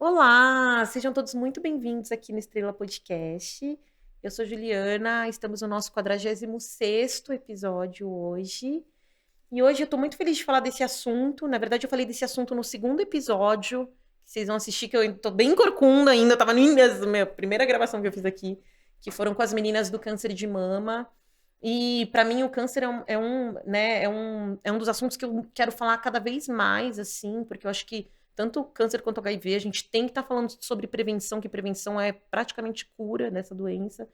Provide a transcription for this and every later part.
Olá, sejam todos muito bem-vindos aqui no Estrela Podcast. Eu sou Juliana, estamos no nosso 46º episódio hoje. E hoje eu tô muito feliz de falar desse assunto. Na verdade, eu falei desse assunto no segundo episódio, que vocês vão assistir, que eu tô bem corcunda ainda, eu tava na minha primeira gravação que eu fiz aqui, que foram com as meninas do câncer de mama. E para mim o câncer é um dos assuntos que eu quero falar cada vez mais, assim, porque eu acho que tanto o câncer quanto o HIV, a gente tem que estar falando sobre prevenção, que prevenção é praticamente cura dessa doença.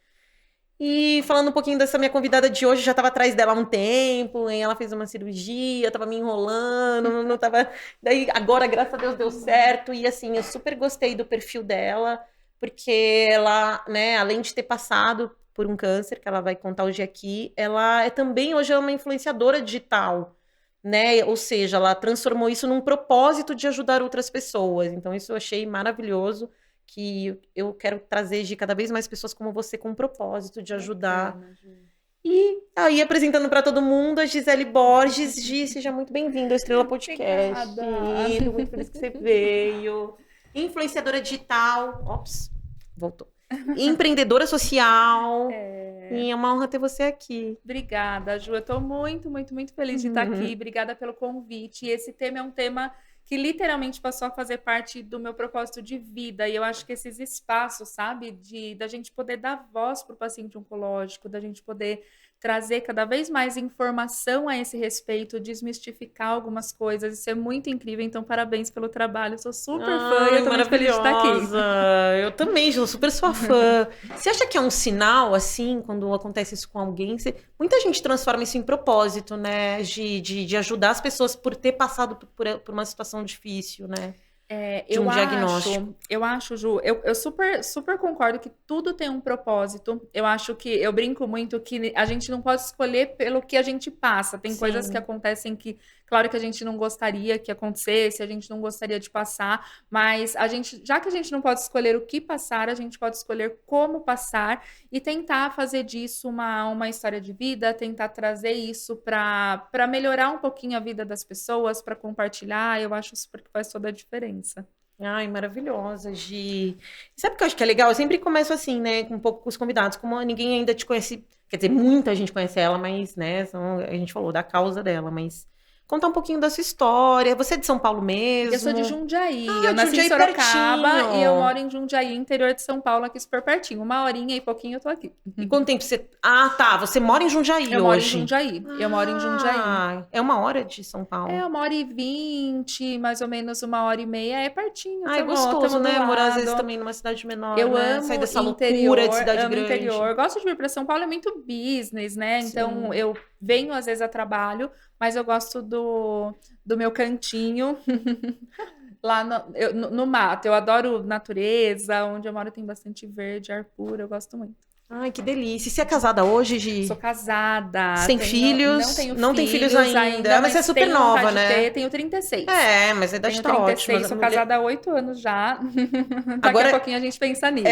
E falando um pouquinho dessa minha convidada de hoje, já estava atrás dela há um tempo, e ela fez uma cirurgia, estava me enrolando, não tava. Daí agora, graças a Deus, deu certo. E assim, eu super gostei do perfil dela, porque ela, né, além de ter passado por um câncer, que ela vai contar hoje aqui, ela é também hoje é uma influenciadora digital, né? Ou seja, ela transformou isso num propósito de ajudar outras pessoas. Então, isso eu achei maravilhoso, que eu quero trazer de cada vez mais pessoas como você com o propósito de ajudar. Bacana, Ju. E aí, apresentando para todo mundo, a Gisele Borges. Gi, seja muito bem-vinda ao Estrela Podcast. Obrigada. Tô muito feliz que você veio. Influenciadora digital. Ops, voltou. Empreendedora social. E é uma honra ter você aqui. Obrigada, Ju. Eu estou muito feliz de estar aqui. Obrigada pelo convite. E esse tema é um tema que literalmente passou a fazer parte do meu propósito de vida. E eu acho que esses espaços, sabe, da gente poder dar voz para o paciente oncológico, da gente poder trazer cada vez mais informação a esse respeito, desmistificar algumas coisas, isso é muito incrível. Então, parabéns pelo trabalho. Eu sou super fã e eu Ai, estou muito feliz de estar aqui. maravilhosa! Eu também, sou super sua fã. Você acha que é um sinal, assim, quando acontece isso com alguém? Muita gente transforma isso em propósito, né? De ajudar as pessoas por ter passado por uma situação difícil, né? De um diagnóstico. Eu acho, Ju, eu super concordo que tudo tem um propósito. Eu acho que eu brinco muito que a gente não pode escolher pelo que a gente passa. Tem coisas que Sim. acontecem que, claro que a gente não gostaria que acontecesse, a gente não gostaria de passar, mas já que a gente não pode escolher o que passar, a gente pode escolher como passar e tentar fazer disso uma história de vida, tentar trazer isso para melhorar um pouquinho a vida das pessoas, para compartilhar. Eu acho super que faz toda a diferença. Ai, maravilhosa, Gi. Sabe o que eu acho que é legal? Eu sempre começo assim, né, com um pouco com os convidados, como ninguém ainda te conhece, quer dizer, muita gente conhece ela, mas, né, a gente falou da causa dela, mas contar um pouquinho da sua história. Você é de São Paulo Eu sou de mesmo? Jundiaí. Ah, Eu de nasci em Jundiaí Sorocaba e eu pertinho. moro em Jundiaí, interior de São Paulo, aqui super pertinho. Uma horinha e pouquinho eu tô aqui. E quanto tempo você. Ah, tá. Você mora em Jundiaí Eu moro em hoje. Jundiaí. Eu moro em Jundiaí. Ah, é 1 hora de São É Paulo. 1h20, mais ou menos 1h30. É pertinho, Ah, é gostoso, tamo do né? Morar às vezes lado. também numa cidade menor, Eu né? Sair dessa loucura de interior, cidade amo grande. interior. Gosto de vir para São Paulo, é muito business, né? Então Sim. eu venho às vezes a trabalho, mas eu gosto do meu cantinho lá no mato. Eu adoro natureza, onde eu moro tem bastante verde, ar puro, eu gosto muito. Ai, que delícia. E você é casada hoje, Sou Gi? casada, Sem não filhos? tenho Não tem filhos filhos ainda. Ah, ainda, mas você é mas super tenho nova, vontade de ter. né? Tenho 36. É, mas a idade Tenho tá ótima. 36, sou casada há 8 anos já. Daqui a Agora, pouquinho a gente pensa nisso.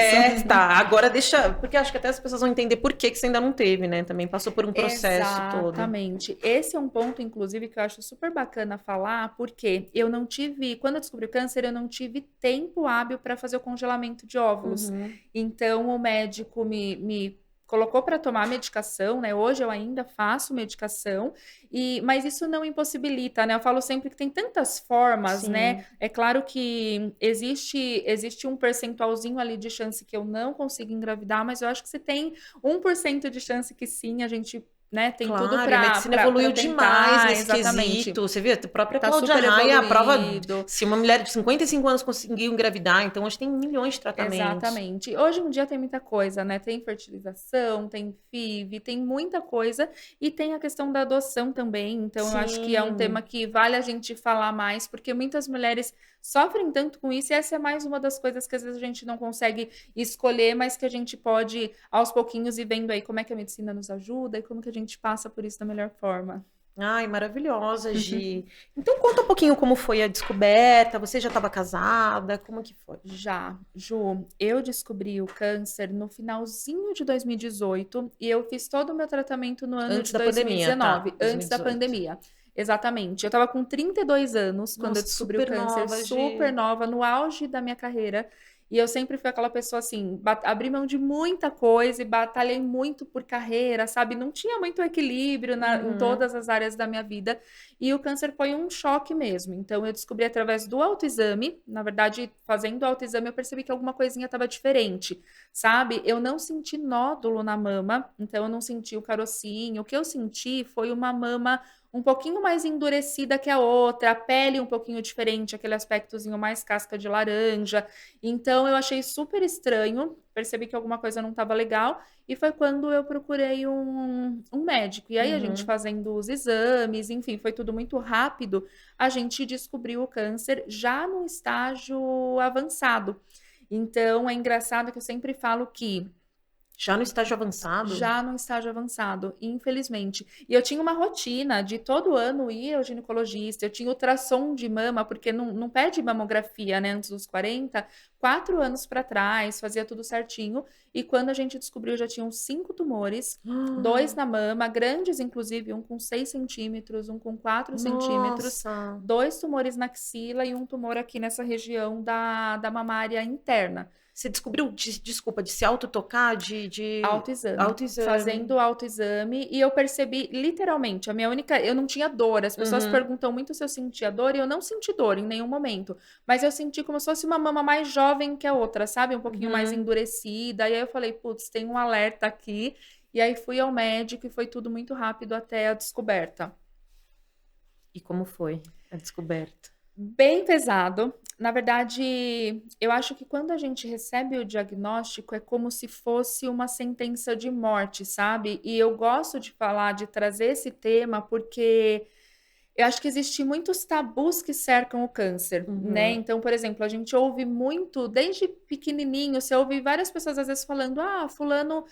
tá. Agora deixa. Porque acho que até as pessoas vão entender por que você ainda não teve, né? Também passou por um processo todo. Exatamente. Esse é um ponto, inclusive, que eu acho super bacana falar, porque eu não tive, quando eu descobri o câncer, eu não tive tempo hábil para fazer o congelamento de óvulos. Uhum. Então, o médico me colocou para tomar medicação, né? Hoje eu ainda faço medicação, mas isso não impossibilita, né? Eu falo sempre que tem tantas formas, né? Sim. É claro que existe um percentualzinho ali de chance que eu não consiga engravidar, mas eu acho que se tem 1% de chance que sim, a gente, né, tem tudo Claro, e a medicina para evoluiu demais tentar, nesse exatamente. quesito. Você viu? A própria Tá Cláudia super Raia, a prova, evoluído. se uma mulher de 55 anos conseguiu engravidar, então hoje tem milhões de tratamentos. Exatamente. Hoje em dia tem muita coisa, né? Tem fertilização, tem FIV, tem muita coisa e tem a questão da adoção também. Então, eu acho que é um tema Sim. que vale a gente falar mais, porque muitas mulheres sofrem tanto com isso e essa é mais uma das coisas que às vezes a gente não consegue escolher, mas que a gente pode aos pouquinhos ir vendo aí como é que a medicina nos ajuda e como que a gente passa por isso da melhor forma. Ai, maravilhosa, Gi. Então conta um pouquinho como foi a descoberta. Você já estava casada? Como que foi? Já, Ju, eu descobri o câncer no finalzinho de 2018 e eu fiz todo o meu tratamento no ano Antes de da pandemia, tá? 2019, antes da 2018. pandemia. Exatamente. Eu tava com 32 anos quando eu Nossa, descobri o super câncer, nova, super Gi. nova, no auge da minha carreira. E eu sempre fui aquela pessoa assim, abri mão de muita coisa e batalhei muito por carreira, sabe? Não tinha muito equilíbrio em Uhum. todas as áreas da minha vida. E o câncer foi um choque mesmo. Então eu descobri através do autoexame. Na verdade, fazendo o autoexame, eu percebi que alguma coisinha estava diferente, sabe? Eu não senti nódulo na mama, então eu não senti o carocinho. O que eu senti foi uma mama um pouquinho mais endurecida que a outra, a pele um pouquinho diferente, aquele aspectozinho mais casca de laranja. Então eu achei super estranho, percebi que alguma coisa não estava legal, e foi quando eu procurei um médico. E aí a gente Uhum. fazendo os exames, enfim, foi tudo muito rápido, a gente descobriu o câncer já no estágio avançado. Então é engraçado que eu sempre falo que Já no estágio avançado? já no estágio avançado, infelizmente. E eu tinha uma rotina de todo ano ir ao ginecologista, eu tinha ultrassom de mama, porque não pede mamografia, né, antes dos 40, 4 anos para trás, fazia tudo certinho. E quando a gente descobriu, já tinham 5 tumores, dois Ah, na mama, grandes, inclusive, um com 6 centímetros, um com 4 centímetros, nossa. 2 tumores na axila e um tumor aqui nessa região da mamária interna. Você descobriu, desculpa, de se autotocar, de Autoexame. autoexame. Fazendo autoexame, e eu percebi literalmente, a minha única, eu não tinha dor. As pessoas Uhum. perguntam muito se eu sentia dor, e eu não senti dor em nenhum momento, mas eu senti como se fosse uma mama mais jovem que a outra, sabe? Um pouquinho mais Uhum. endurecida. E aí eu falei, putz, tem um alerta aqui. E aí fui ao médico e foi tudo muito rápido até a descoberta. E como foi a descoberta? Bem pesado. Na verdade, eu acho que quando a gente recebe o diagnóstico é como se fosse uma sentença de morte, sabe? E eu gosto de falar, de trazer esse tema, porque eu acho que existem muitos tabus que cercam o câncer, né? Uhum. Então, por exemplo, a gente ouve muito, desde pequenininho, você ouve várias pessoas às vezes falando: ah, fulano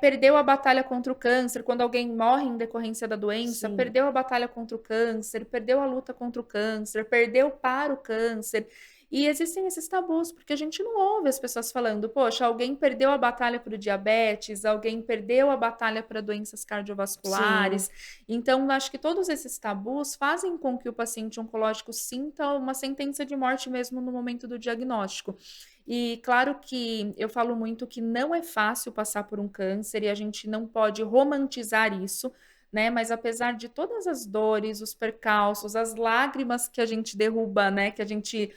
perdeu a batalha contra o câncer, quando alguém morre em decorrência da doença, Sim. perdeu a batalha contra o câncer, perdeu a luta contra o câncer, perdeu para o câncer. E existem esses tabus, porque a gente não ouve as pessoas falando, poxa, alguém perdeu a batalha para o diabetes, alguém perdeu a batalha para doenças Sim. cardiovasculares. Então, acho que todos esses tabus fazem com que o paciente oncológico sinta uma sentença de morte mesmo no momento do diagnóstico. E claro que eu falo muito que não é fácil passar por um câncer e a gente não pode romantizar isso, né? Mas apesar de todas as dores, os percalços, as lágrimas que a gente derruba, né? Que a gente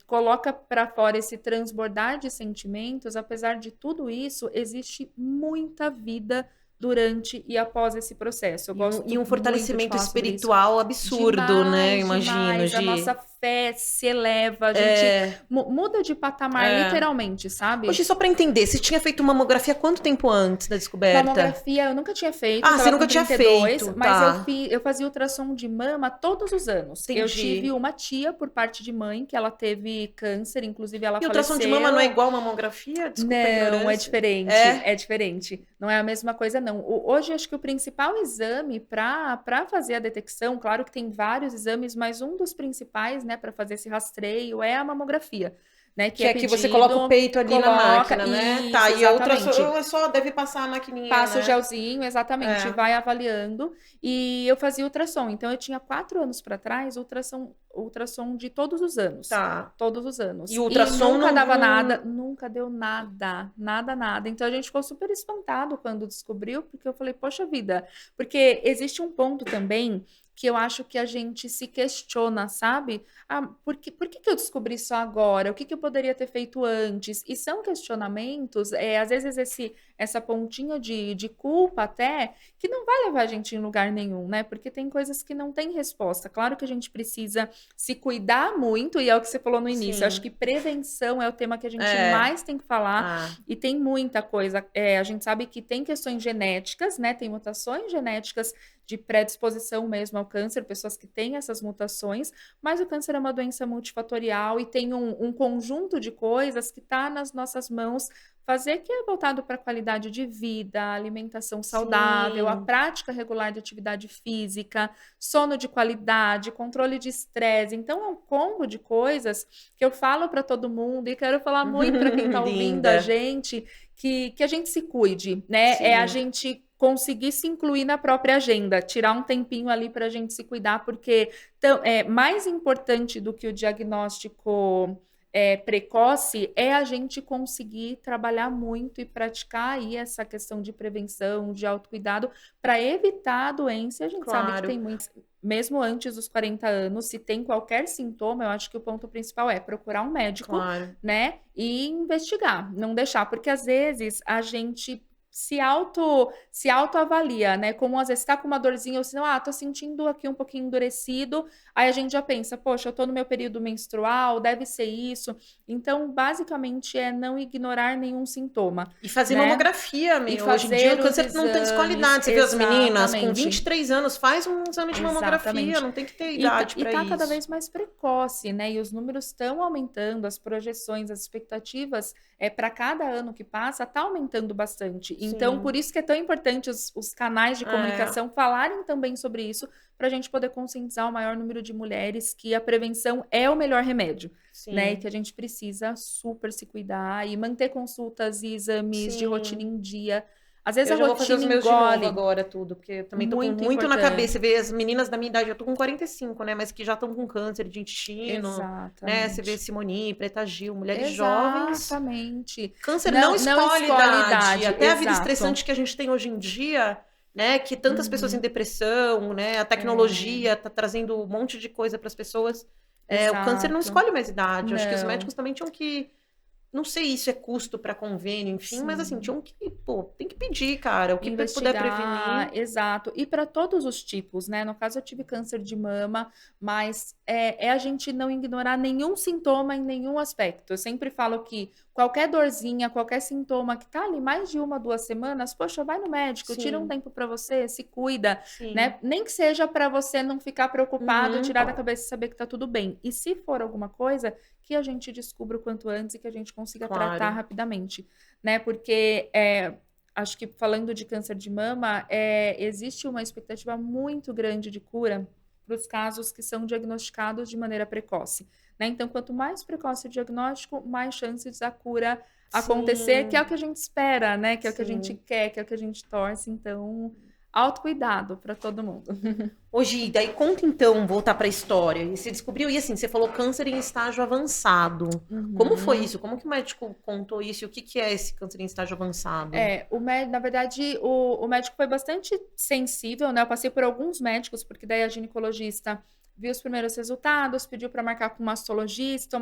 coloca para fora esse transbordar de sentimentos, apesar de tudo isso, existe muita vida durante e após esse processo. Eu E gosto um muito de fortalecimento falar sobre isso. espiritual absurdo, né? Demais, Imagino, demais. A nossa Gi. fé se eleva, a gente É, muda de patamar é. literalmente, sabe? Hoje, só para entender, você tinha feito mamografia quanto tempo antes da descoberta? Mamografia eu nunca tinha feito, eu Ah, você tava nunca com tinha 32, feito, mas eu tá. eu fazia ultrassom de mama todos os anos. Eu tive Entendi. uma tia por parte de mãe que ela teve câncer, inclusive ela E ultrassom de mama não é faleceu. igual mamografia? Desculpa a Não, é ignorância. diferente, É? é diferente. Não é a mesma coisa, não. Hoje, acho que o principal exame para fazer a detecção, claro que tem vários exames, mas um dos principais, né, para fazer esse rastreio é a mamografia, né, que Que é é que você coloca o pedido, peito ali na coloca, máquina, né? Tá, isso, e a ultrassom exatamente. só deve passar a maquininha, Passa o né? gelzinho, exatamente, É. vai avaliando. E eu fazia ultrassom. Então, eu tinha 4 anos para trás, ultrassom de todos os anos. Tá. Todos os E o anos. E ultrassom nunca não, dava nada, nunca deu nada, nada, nada. Então, a gente ficou super espantado quando descobriu, porque eu falei, poxa vida. Porque existe um ponto também que eu acho que a gente se questiona, sabe? Ah, por que eu descobri isso agora? O que eu poderia ter feito antes? E são questionamentos, às vezes essa pontinha de culpa até, que não vai levar a gente em lugar nenhum, né? Porque tem coisas que não têm resposta. Claro que a gente precisa se cuidar muito, e é o que você falou no início. Eu acho sim. que prevenção é o tema que a gente É. mais tem que falar, Ah. e tem muita coisa. A gente sabe que tem questões genéticas, né? Tem mutações genéticas de predisposição mesmo ao câncer, pessoas que têm essas mutações, mas o câncer é uma doença multifatorial e tem um conjunto de coisas que está nas nossas mãos fazer, que é voltado para a qualidade de vida, alimentação saudável, a Sim. prática regular de atividade física, sono de qualidade, controle de estresse. Então, é um combo de coisas que eu falo para todo mundo e quero falar muito para quem está ouvindo a Linda. gente, que a gente se cuide, né? É a Sim. gente conseguir se incluir na própria agenda, tirar um tempinho ali para a gente se cuidar, porque é mais importante do que o diagnóstico precoce é a gente conseguir trabalhar muito e praticar aí essa questão de prevenção, de autocuidado, para evitar a doença. A gente sabe que Claro, tem muitos, mesmo antes dos 40 anos, se tem qualquer sintoma, eu acho que o ponto principal é procurar um médico, claro. né, e investigar, não deixar, porque às vezes a gente se autoavalia, né? Como às vezes tá com uma dorzinha, ou senão, tô sentindo aqui um pouquinho endurecido, aí a gente já pensa, poxa, eu tô no meu período menstrual, deve ser isso. Então, basicamente, é não ignorar nenhum sintoma, E fazer né? mamografia, E Hoje em dia o fazer os câncer não tem exames, escolhidade. Você vê as meninas com exatamente. 23 anos, faz um exame de mamografia, Exatamente. não tem que ter E idade para tá cada isso. vez mais precoce, né? E os números estão aumentando, as projeções, as expectativas para cada ano que passa, tá aumentando bastante. Então, por Sim. isso que é tão importante os canais de É, comunicação falarem também sobre isso, para a gente poder conscientizar o maior número de mulheres que a prevenção é o melhor remédio, né? E sim. que a gente precisa super se cuidar e manter consultas e exames de rotina Sim. em dia. Às vezes Eu a já vou fazer os rotina meus de novo engole, agora, tudo, porque eu também tô com muito muito na cabeça. Você importante. vê as meninas da minha idade, eu tô com 45, né? Mas que já estão com câncer de intestino, né? Você vê Exatamente. Simone, Preta Gil, mulheres jovens. Exatamente. Câncer não Não escolhe escolhe idade. idade, Até a vida exato. estressante que a gente tem hoje em dia, né? Que tantas pessoas em Uhum. depressão, né? A É, tecnologia tá trazendo um monte de coisa para as pessoas. O câncer não exato. escolhe mais idade. Eu acho que os Não. médicos também tinham que. Não sei se é custo para convênio, enfim, mas assim, Sim. tinham que, pô, tem que pedir, cara. O que puder Investigar, prevenir. exato. E para todos os tipos, né? No caso, eu tive câncer de mama, mas é a gente não ignorar nenhum sintoma em nenhum aspecto. Eu sempre falo que qualquer dorzinha, qualquer sintoma que tá ali mais de 1, 2 semanas, poxa, vai no médico, tira um Sim, tempo para você, se cuida, sim. né? Nem que seja para você não ficar preocupado, Uhum, tirar da cabeça e saber que tá tudo bem. E se for alguma coisa, que a gente descubra o quanto antes e que a gente consiga tratar claro. rapidamente, né? Porque acho que falando de câncer de mama, existe uma expectativa muito grande de cura para os casos que são diagnosticados de maneira precoce, né? Então, quanto mais precoce o diagnóstico, mais chances da cura acontecer, que é o Sim, que a gente espera, né? Que é o que a gente sim. quer, que é o que a gente torce. Então, autocuidado para todo mundo. Hoje, daí conta então, voltar para a história. E você descobriu, e assim, você falou câncer em estágio avançado. Como foi Uhum. isso? Como que o médico contou isso? E o que que é esse câncer em estágio avançado? Na verdade, o médico foi bastante sensível, né? Eu passei por alguns médicos, porque daí a ginecologista viu os primeiros resultados, pediu para marcar com o mastologista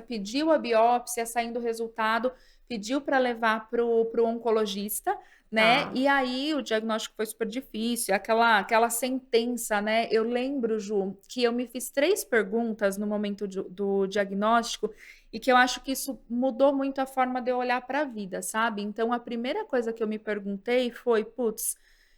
pediu a biópsia, saindo o resultado, pediu para levar para o oncologista, né? Tá. E aí o diagnóstico foi super difícil, aquela sentença, né? Eu lembro, Ju, que eu me fiz 3 perguntas no momento do diagnóstico e que eu acho que isso mudou muito a forma de eu olhar para a vida, sabe? Então, a primeira coisa que eu me perguntei foi, putz,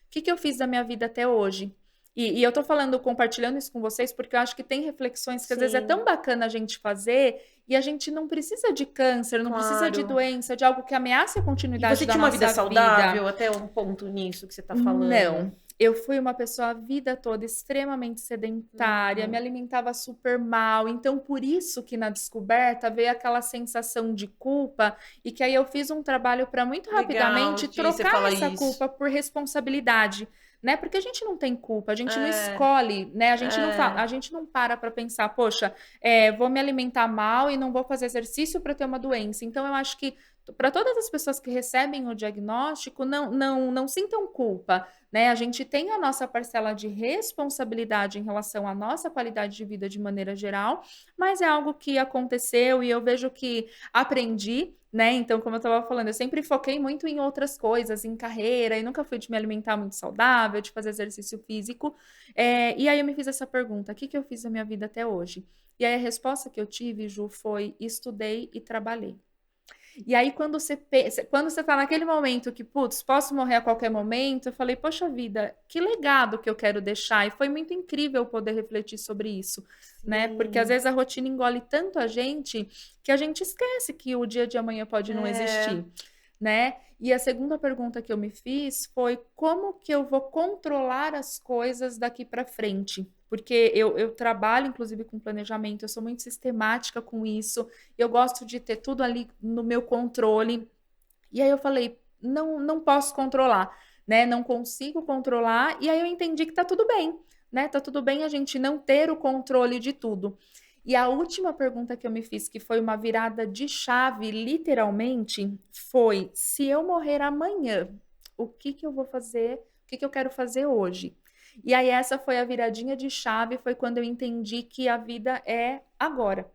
o que que eu fiz da minha vida até hoje? E eu tô falando, compartilhando isso com vocês, porque eu acho que tem reflexões que às vezes é tão Sim, bacana a gente fazer e a gente não precisa de câncer, não precisa de claro. doença, de algo que ameace a E continuidade você da tinha uma vida nossa vida. saudável até um ponto nisso que você tá falando? Não, eu fui uma pessoa a vida toda extremamente sedentária, me Hum, alimentava super mal, então por isso que na descoberta veio aquela sensação de culpa e que aí eu fiz um trabalho para muito legal rapidamente de você trocar falar essa isso. culpa por responsabilidade, né? Porque a gente não tem culpa, a gente não É, escolhe, né? é, A gente não para pensar, poxa, vou me alimentar mal e não vou fazer exercício para ter uma doença. Então eu acho que para todas as pessoas que recebem o diagnóstico, não sintam culpa, né? A gente tem a nossa parcela de responsabilidade em relação à nossa qualidade de vida de maneira geral, mas é algo que aconteceu e eu vejo que aprendi, né? Então, como eu estava falando, eu sempre foquei muito em outras coisas, em carreira, e nunca fui de me alimentar muito saudável, de fazer exercício físico. E aí eu me fiz essa pergunta: o que que eu fiz na minha vida até hoje? E aí a resposta que eu tive, Ju, foi: estudei e trabalhei. E aí, quando você tá naquele momento que, putz, posso morrer a qualquer momento, eu falei, poxa vida, que legado que eu quero deixar. E foi muito incrível poder refletir sobre isso, né? Porque às sim. vezes a rotina engole tanto a gente que a gente esquece que o dia de amanhã pode não É, existir, né? E a segunda pergunta que eu me fiz foi como que eu vou controlar as coisas daqui para frente? Porque eu trabalho, inclusive, com planejamento, eu sou muito sistemática com isso, eu gosto de ter tudo ali no meu controle. E aí eu falei, não posso controlar, né? Não consigo controlar. E aí eu entendi que tá tudo bem, né? Tá tudo bem a gente não ter o controle de tudo. E a última pergunta que eu me fiz, que foi uma virada de chave, literalmente, foi: se eu morrer amanhã, o que que eu vou fazer? O que que eu quero fazer hoje? E aí essa foi a viradinha de chave, foi quando eu entendi que a vida é agora.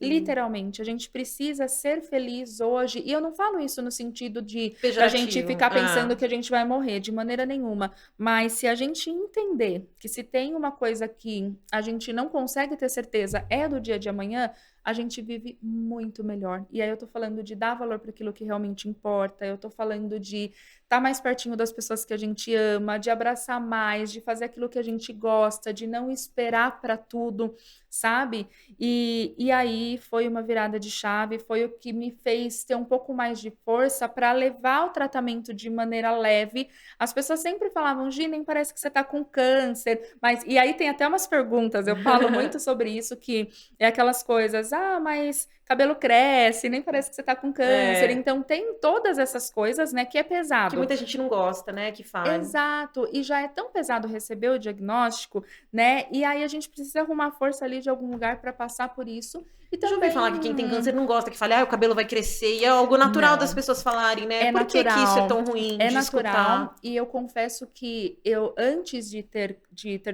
Sim. Literalmente, a gente precisa ser feliz hoje. E eu não falo isso no sentido de da gente Pejorativo. ficar pensando Ah, que a gente vai morrer, de maneira nenhuma. Mas se a gente entender que se tem uma coisa que a gente não consegue ter certeza é do dia de amanhã, a gente vive muito melhor. E aí eu tô falando de dar valor para aquilo que realmente importa, eu tô falando de estar mais pertinho das pessoas que a gente ama, de abraçar mais, de fazer aquilo que a gente gosta, de não esperar para tudo, sabe? E aí foi uma virada de chave, foi o que me fez ter um pouco mais de força para levar o tratamento de maneira leve. As pessoas sempre falavam: Gi, nem parece que você está com câncer, mas e aí tem até umas perguntas, eu falo muito sobre isso, que é aquelas coisas: ah, mas cabelo cresce, nem parece que você está com câncer. é. Então tem todas essas coisas, né, que é Que pesado. muita gente não gosta, né? Que fale. Exato, e já é tão pesado receber o diagnóstico, né? E aí a gente precisa arrumar força ali de algum lugar para passar por isso. E Eu já ouvi também, falar que quem tem câncer não gosta, que fale, ah, o cabelo vai crescer. E é algo natural das não, pessoas falarem, né? é Por que que isso é natural. tão ruim É de natural, escutar? e eu confesso que eu, antes de ter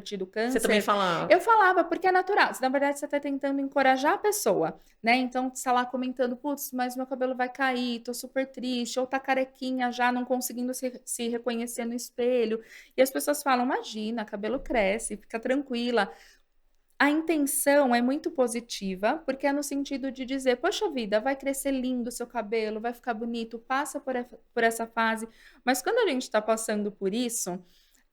tido Você também câncer, fala, eu falava, porque é natural. Na verdade, você está tentando encorajar a pessoa, né? Então, você está lá comentando: putz, mas meu cabelo vai cair, tô super triste, ou tá carequinha já, não conseguindo se reconhecer no espelho. E as pessoas falam: imagina, cabelo cresce, fica tranquila. A intenção é muito positiva, porque é no sentido de dizer: poxa vida, vai crescer lindo o seu cabelo, vai ficar bonito, passa por essa fase. Mas quando a gente está passando por isso,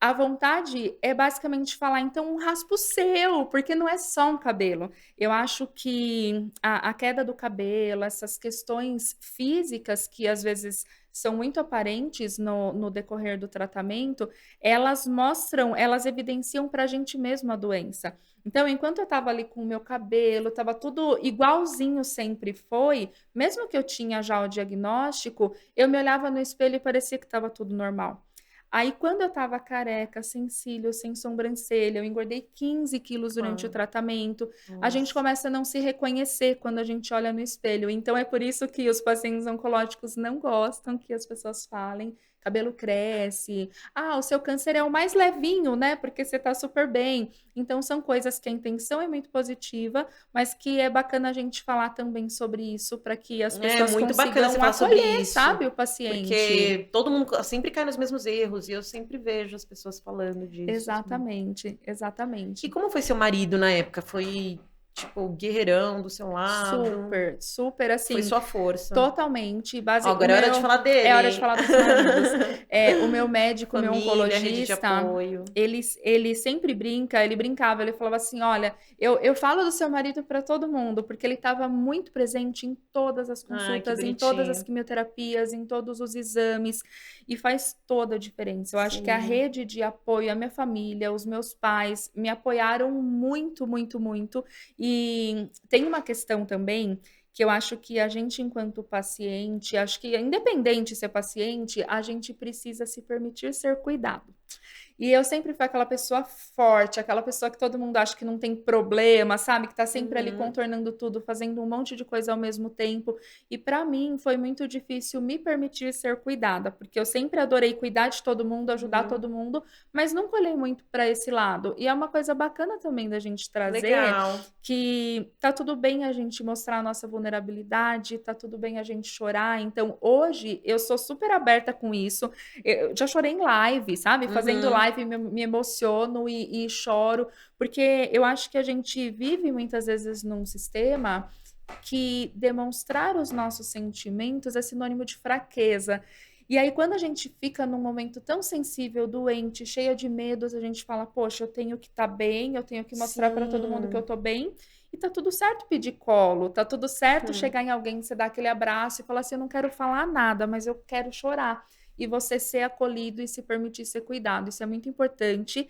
a vontade é basicamente falar: então raspa o seu, porque não é só um cabelo. Eu acho que a queda do cabelo, essas questões físicas que às vezes são muito aparentes no decorrer do tratamento, elas mostram, elas evidenciam para a gente mesmo a doença. Então, enquanto eu estava ali com o meu cabelo, estava tudo igualzinho sempre foi, mesmo que eu tinha já o diagnóstico, eu me olhava no espelho e parecia que estava tudo normal. Aí, quando eu estava careca, sem cílios, sem sobrancelha, eu engordei 15 quilos durante o uau, tratamento, a gente nossa. começa a não se reconhecer quando a gente olha no espelho. Então, é por isso que os pacientes oncológicos não gostam que as pessoas falem: cabelo cresce, ah, o seu câncer é o mais levinho, né? Porque você está super bem. Então, são coisas que a intenção é muito positiva, mas que é bacana a gente falar também sobre isso para que as É pessoas muito bacana você consigam falar sobre acolher, isso, sabe, o paciente. porque todo mundo sempre cai nos mesmos erros e eu sempre vejo as pessoas falando disso, assim. Exatamente, E exatamente. como foi seu marido na época? Foi, tipo, guerreirão do seu lado? Super, super, Foi assim, sua força? totalmente, Ó, o agora é hora de meu falar é dele, hora de hein? falar dos maridos. O meu médico, o meu Família, rede de oncologista, apoio. ele sempre brinca, ele brincava, ele falava assim: olha, eu falo do seu marido para todo mundo, porque ele estava muito presente em todas as Ai, que consultas, em todas as bonitinho. quimioterapias, em todos os exames, e faz toda a diferença. Eu acho que a Sim. rede de apoio, a minha família, os meus pais, me apoiaram muito, muito, muito. E tem uma questão também que eu acho que a gente, enquanto paciente, acho que independente se é paciente, a gente precisa se permitir ser cuidado. E eu sempre fui aquela pessoa forte, aquela pessoa que todo mundo acha que não tem problema, sabe? Que tá sempre ali Uhum. contornando tudo, fazendo um monte de coisa ao mesmo tempo. E para mim foi muito difícil me permitir ser cuidada, porque eu sempre adorei cuidar de todo mundo, ajudar Uhum. todo mundo, mas nunca olhei muito para esse lado. E é uma coisa bacana também da gente trazer Legal. que tá tudo bem a gente mostrar a nossa vulnerabilidade, tá tudo bem a gente chorar. Então, hoje eu sou super aberta com isso. Eu já chorei em live, sabe? Fazendo Uhum. live me emociono e choro, porque eu acho que a gente vive muitas vezes num sistema que demonstrar os nossos sentimentos é sinônimo de fraqueza. E aí, quando a gente fica num momento tão sensível, doente, cheia de medos, a gente fala: poxa, eu tenho que estar bem, eu tenho que mostrar para todo mundo que eu Sim. tô bem. E tá tudo certo pedir colo, tá tudo certo Hum. chegar em alguém, você dar aquele abraço e falar assim: eu não quero falar nada, mas eu quero chorar. E você ser acolhido e se permitir ser cuidado. Isso é muito importante.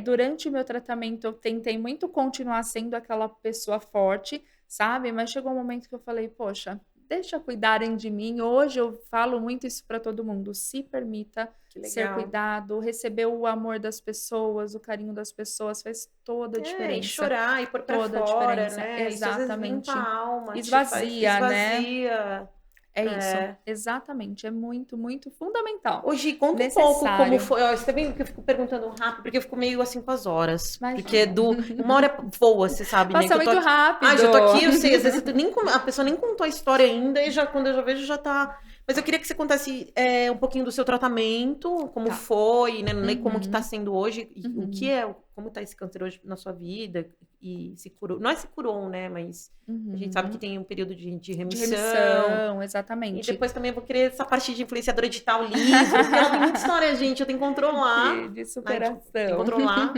Durante o meu tratamento, eu tentei muito continuar sendo aquela pessoa forte, sabe? Mas chegou um momento que eu falei: poxa, deixa cuidarem de mim. Hoje eu falo muito isso para todo mundo. Se permita Que ser legal. cuidado, receber o amor das pessoas, o carinho das pessoas faz toda a E diferença. chorar, e pôr pra Toda a fora, diferença. né? Isso às vezes limpa Exatamente. a alma, te faz, Esvazia, né? esvazia. É isso. É. Exatamente. É muito, muito fundamental. Hoje, conta um pouco como Necessário. foi. Ó, você tá vendo que eu fico perguntando rápido, porque eu fico meio assim com as horas. Porque Imagina. uma hora voa, você sabe, né? Passa Que eu tô muito aqui. Ah, rápido. já tô aqui, eu sei. Às vezes a pessoa nem contou a história ainda, e já, quando eu já vejo, já tá. Mas eu queria que você contasse um pouquinho do seu tratamento, como Tá. foi, né? Como que tá Uhum. sendo hoje, e o que Uhum. como tá esse câncer hoje na sua vida, e se curou. Não é se curou, né? Mas a gente sabe que Uhum. tem um período de De remissão. remissão, E exatamente. depois também eu vou querer essa parte de influenciadora editar o livro, porque ela tem muita história, gente. Eu tenho que controlar, De né? Tipo, tem que superação. controlar.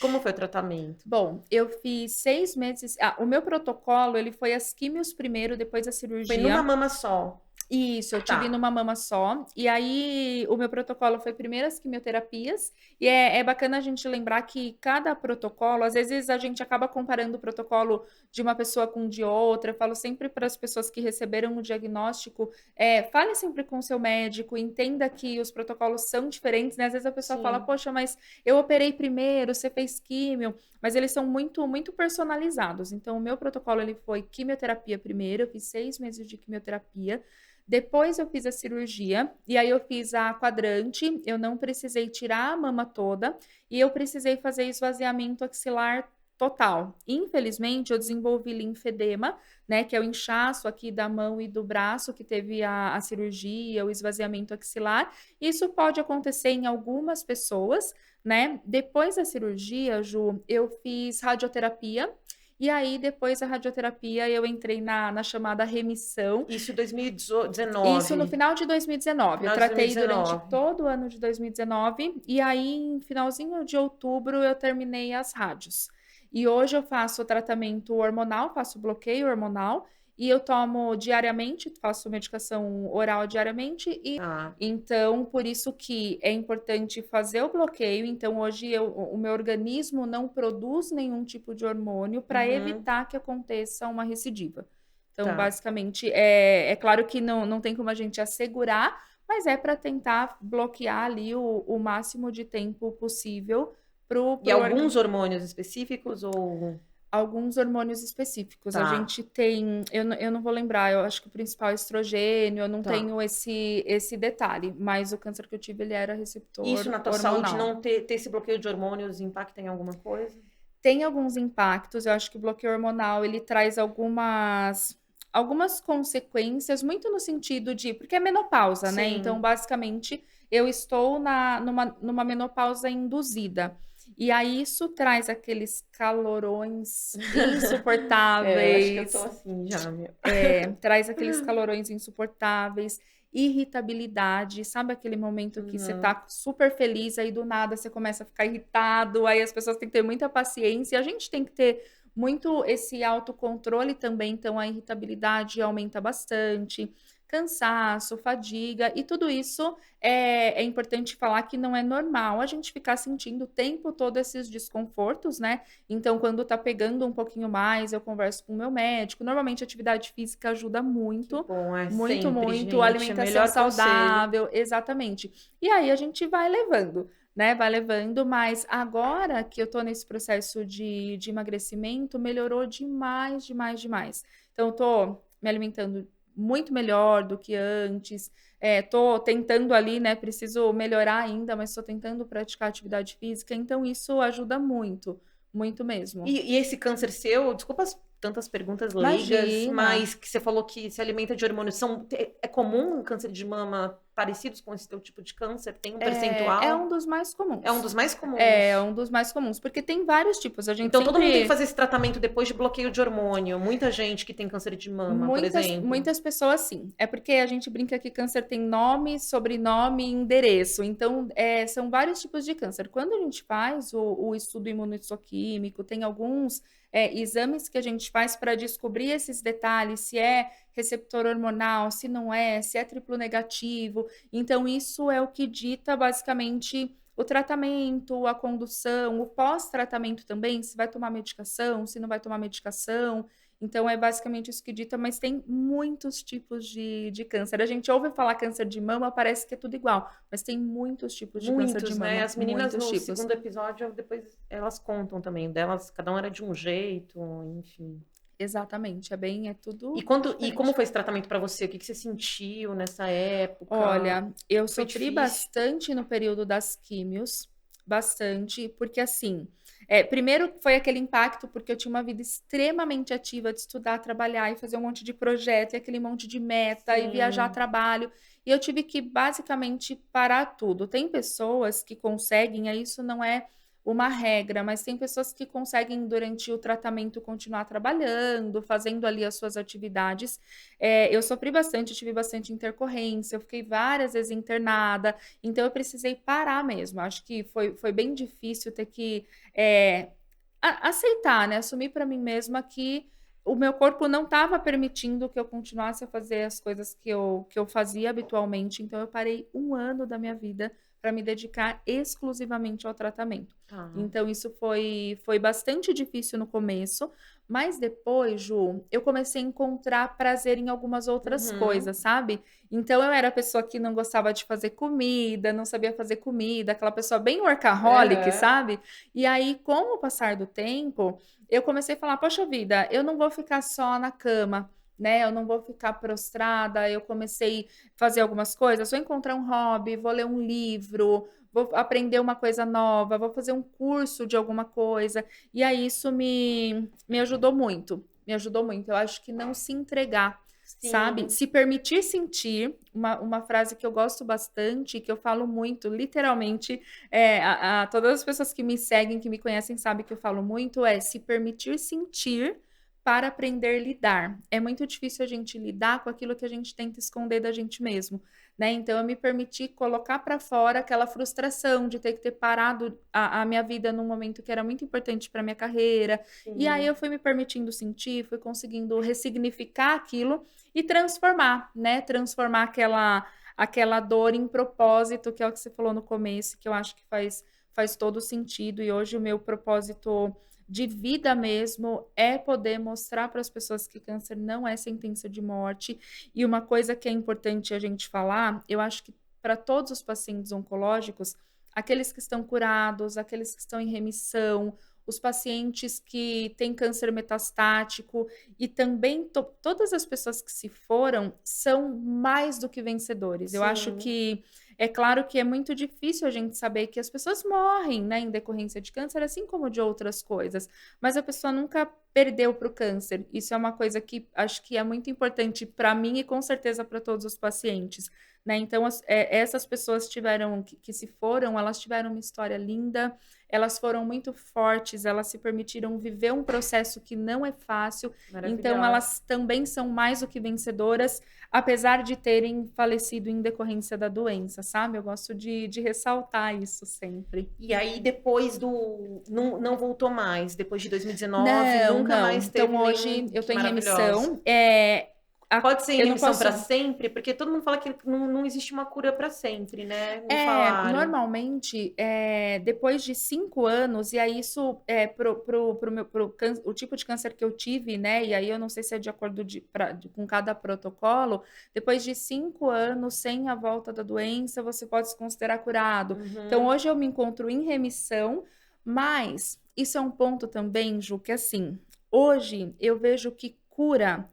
Como foi o tratamento? Bom, eu fiz 6 meses. O meu protocolo, ele foi as químios primeiro, depois a Foi numa cirurgia. mama só. Isso, eu tive Tá. numa mama só. E aí, o meu protocolo foi primeiro as quimioterapias. E é bacana a gente lembrar que cada protocolo, às vezes a gente acaba comparando o protocolo de uma pessoa com de outra. Eu falo sempre para as pessoas que receberam o diagnóstico, fale sempre com o seu médico, entenda que os protocolos são diferentes, né? Às vezes a pessoa fala, Sim. poxa, mas eu operei primeiro, você fez químio, mas eles são muito, muito personalizados. Então, o meu protocolo ele foi quimioterapia primeiro, eu fiz 6 meses de quimioterapia. Depois eu fiz a cirurgia e aí eu fiz a quadrante, eu não precisei tirar a mama toda e eu precisei fazer esvaziamento axilar total. Infelizmente, eu desenvolvi linfedema, né, que é o inchaço aqui da mão e do braço que teve a cirurgia, o esvaziamento axilar. Isso pode acontecer em algumas pessoas, né? Depois da cirurgia, Ju, eu fiz radioterapia. E aí, depois da radioterapia, eu entrei na chamada remissão. Isso em Isso no 2019. final de 2019. Eu Final de tratei durante 2019. todo o ano de 2019 e aí, em finalzinho de outubro, eu terminei as rádios. E hoje eu faço tratamento hormonal, faço bloqueio hormonal e eu tomo diariamente, faço medicação oral diariamente e Ah. então por isso que é importante fazer o bloqueio. Então hoje o meu organismo não produz nenhum tipo de hormônio para Uhum. evitar que aconteça uma recidiva. Então, Tá. basicamente, é claro que não tem como a gente assegurar, mas é para tentar bloquear ali o máximo de tempo possível pro, E pro alguns orga- hormônios específicos ou. alguns hormônios específicos. A Tá. gente tem, eu não vou lembrar, eu acho que o principal é estrogênio, eu não Tá. tenho esse detalhe, mas o câncer que eu tive, ele era Isso receptor na tua saúde, hormonal. não ter esse bloqueio de hormônios impacta em alguma coisa? Tem alguns impactos, eu acho que o bloqueio hormonal ele traz algumas consequências, muito no sentido de, porque é menopausa, né? Então, Sim. basicamente, eu estou numa menopausa induzida. E aí isso traz aqueles calorões Eu acho que eu tô insuportáveis, assim já, meu. traz aqueles calorões insuportáveis, irritabilidade, sabe aquele momento que você Uhum. tá super feliz, aí do nada você começa a ficar irritado, aí as pessoas têm que ter muita paciência, e a gente tem que ter muito esse autocontrole também, então a irritabilidade aumenta bastante, cansaço, fadiga, e tudo isso é importante falar que não é normal a gente ficar sentindo o tempo todo esses desconfortos, né? Então, quando tá pegando um pouquinho mais, eu converso com o meu médico. Normalmente, a atividade física ajuda Que muito, bom, é muito, sempre, muito. gente. É o Alimentação melhor conselho. saudável, exatamente. E aí a gente vai levando, né? Vai levando, mas agora que eu tô nesse processo de emagrecimento, melhorou demais, demais, demais. Então, eu tô me alimentando muito melhor do que antes. Tô tentando ali, né? Preciso melhorar ainda, mas tô tentando praticar atividade física, então isso ajuda muito. Muito mesmo. E esse câncer seu, desculpa as tantas perguntas leigas, Imagina. mas que você falou que se alimenta de hormônios, é comum um câncer de mama parecidos com esse teu tipo de câncer? Tem um É um percentual? dos mais É um comuns. dos mais É comuns. um dos mais comuns, porque tem vários tipos. A gente Então todo mundo tem que sempre fazer esse tratamento depois de bloqueio de hormônio. Muita gente que tem câncer de mama, por Muitas, exemplo. muitas pessoas sim. É porque a gente brinca que câncer tem nome, sobrenome e endereço. Então, são vários tipos de câncer. Quando a gente faz o estudo imunohistoquímico, tem alguns exames que a gente faz para descobrir esses detalhes, se é receptor hormonal, se não é, se é triplo negativo. Então, isso é o que dita basicamente o tratamento, a condução, o pós-tratamento também, se vai tomar medicação, se não vai tomar medicação. Então é basicamente isso que dita, mas tem muitos tipos de câncer. A gente ouve falar câncer de mama, parece que é tudo igual, mas tem muitos tipos de câncer de Muitos, né? mama, As meninas muitos no tipos. segundo episódio, depois elas contam também delas, cada uma era de um jeito, enfim. Exatamente, é tudo E como diferente. foi esse tratamento para você? O que você sentiu nessa época? Olha, eu Foi sofri difícil? bastante no período das químios, bastante, porque assim, primeiro foi aquele impacto, porque eu tinha uma vida extremamente ativa de estudar, trabalhar e fazer um monte de projeto, e aquele monte de meta, e viajar a Sim. trabalho, e eu tive que basicamente parar tudo. Tem pessoas que conseguem, aí isso não é uma regra, mas tem pessoas que conseguem durante o tratamento continuar trabalhando, fazendo ali as suas atividades. Eu sofri bastante, tive bastante intercorrência, eu fiquei várias vezes internada, então eu precisei parar mesmo. Acho que foi bem difícil ter que aceitar, né? Assumir para mim mesma que o meu corpo não estava permitindo que eu continuasse a fazer as coisas que eu fazia habitualmente, então eu parei 1 ano da minha vida para me dedicar exclusivamente ao tratamento. Tá. Então isso foi bastante difícil no começo, mas depois, Ju, eu comecei a encontrar prazer em algumas outras Uhum. coisas, sabe? Então eu era a pessoa que não gostava de fazer comida, não sabia fazer comida, aquela pessoa bem workaholic, Aham. sabe? E aí, com o passar do tempo, eu comecei a falar: poxa vida, eu não vou ficar só na cama, né? Eu não vou ficar prostrada. Eu comecei a fazer algumas coisas, vou encontrar um hobby, vou ler um livro, vou aprender uma coisa nova, vou fazer um curso de alguma coisa. E aí isso me ajudou muito. Me ajudou muito. Eu acho que não se entregar, sabe? Sim. Se permitir sentir, uma frase que eu gosto bastante, que eu falo muito, literalmente, todas as pessoas que me seguem, que me conhecem, sabem que eu falo muito, é se permitir sentir para aprender a lidar. É muito difícil a gente lidar com aquilo que a gente tenta esconder da gente mesmo, né? Então eu me permiti colocar para fora aquela frustração de ter que ter parado a minha vida num momento que era muito importante para minha carreira. E aí Sim. eu fui me permitindo sentir, fui conseguindo ressignificar aquilo e transformar, né? Transformar aquela dor em propósito, que é o que você falou no começo, que eu acho que faz todo sentido. E hoje o meu propósito de vida mesmo é poder mostrar para as pessoas que câncer não é sentença de morte. E uma coisa que é importante a gente falar, eu acho que para todos os pacientes oncológicos, aqueles que estão curados, aqueles que estão em remissão, os pacientes que têm câncer metastático e também todas as pessoas que se foram são mais do que vencedores. Eu acho Sim. que é claro que é muito difícil a gente saber que as pessoas morrem, né, em decorrência de câncer, assim como de outras coisas, mas a pessoa nunca perdeu para o câncer. Isso é uma coisa que acho que é muito importante para mim e com certeza para todos os pacientes, né? Então, essas pessoas tiveram que se foram, elas tiveram uma história linda, elas foram muito fortes, elas se permitiram viver um processo que não é fácil, então Maravilhosa. elas também são mais do que vencedoras, apesar de terem falecido em decorrência da doença, sabe? Eu gosto de ressaltar isso sempre. E aí, depois do. Não, não voltou mais. Depois de 2019, Não, nunca não. mais Então teve hoje nenhum. eu Que estou em maravilhosa. remissão. Pode ser em Eu não remissão para posso. sempre? Porque todo mundo fala que não existe uma cura para sempre, né? Me falaram. Normalmente, depois de 5 anos, e aí isso o tipo de câncer que eu tive, né? E aí eu não sei se é de acordo com cada protocolo, depois de 5 anos sem a volta da doença, você pode se considerar curado. Então, Uhum. hoje eu me encontro em remissão, mas isso é um ponto também, Ju, que assim, hoje eu vejo que cura.